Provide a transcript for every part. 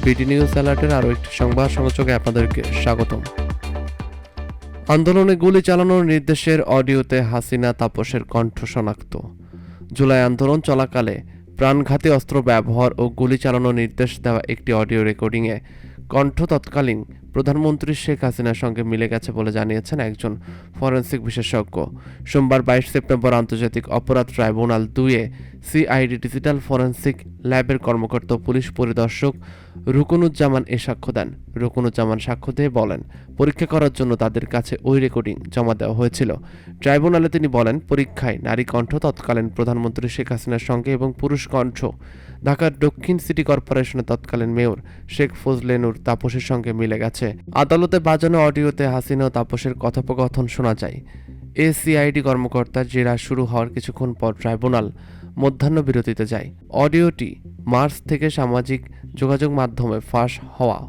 BD news অ্যালার্টের আরও একটি সংবাদ সংযোগে আপনাদেরকে স্বাগতম। আন্দোলনে গুলি চালানোর নির্দেশের অডিওতে হাসিনা তাপসের কণ্ঠ শনাক্ত। জুলাই আন্দোলন চলাকালে প্রাণঘাতী অস্ত্র ব্যবহার ও গুলি চালানোর নির্দেশ দেওয়া একটি অডিও রেকর্ডিংয়ে কণ্ঠ তৎকালীন প্রধানমন্ত্রী শেখ হাসিনার সঙ্গে মিলে গেছে বলে জানিয়েছেন একজন ফরেনসিক বিশেষজ্ঞ। সোমবার 22 সেপ্টেম্বর আন্তর্জাতিক অপরাধ ট্রাইব্যুনাল 2-এ সিআইডি ডিজিটাল ফরেনসিক ল্যাবের কর্মকর্তা পুলিশ পরিদর্শক রুকনুজ্জামান সাক্ষ্য দেন। রুকনুজ্জামান সাক্ষ্য দিয়ে বলেন, পরীক্ষা করার জন্য তাদের কাছে ওই রেকর্ডিং জমা দেওয়া হয়েছিল। ট্রাইব্যুনালে তিনি বলেন, পরীক্ষায় নারী কণ্ঠ তৎকালীন প্রধানমন্ত্রী শেখ হাসিনার সঙ্গে এবং পুরুষ কণ্ঠ ঢাকার দক্ষিণ সিটি কর্পোরেশনের তৎকালীন মেয়র শেখ ফজলে নূর তাপসের সঙ্গে মিলে গেছে। আদালতে বাজানো অডিওতে হাসিনা ও তাপসের কথোপকথন শোনা যায়। সিআইডি কর্মকর্তার জেরা শুরু হওয়ার কিছুক্ষণ পর ট্রাইব্যুনাল মধ্যাহ্ন বিরতিতে যায়। অডিওটি মার্চ থেকে সামাজিক যোগাযোগ মাধ্যমে ফাঁস হওয়া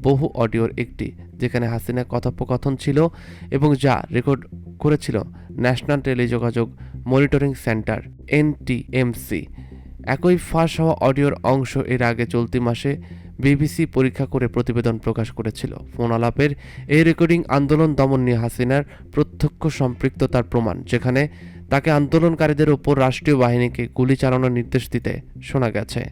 বহু অডিওর একটি, যেখানে হাসিনা কথোপকথন ছিল এবং যা রেকর্ড করেছিল ন্যাশনাল টেলিযোগাযোগ মনিটরিং সেন্টার NTMC। একই ফাঁস হওয়া অডিওর অংশ এর আগে চলতি মাসে বিবিসি পরীক্ষা করে প্রতিবেদন প্রকাশ করেছিল। ফোন আলাপের এই রেকর্ডিং আন্দোলন দমন নিয়ে হাসিনার প্রত্যক্ষ সম্পৃক্ততার প্রমাণ, যেখানে তাকে আন্দোলনকারীদের ওপর রাষ্ট্রীয় বাহিনীকে গুলি চালানোর নির্দেশ দিতে শোনা গেছে।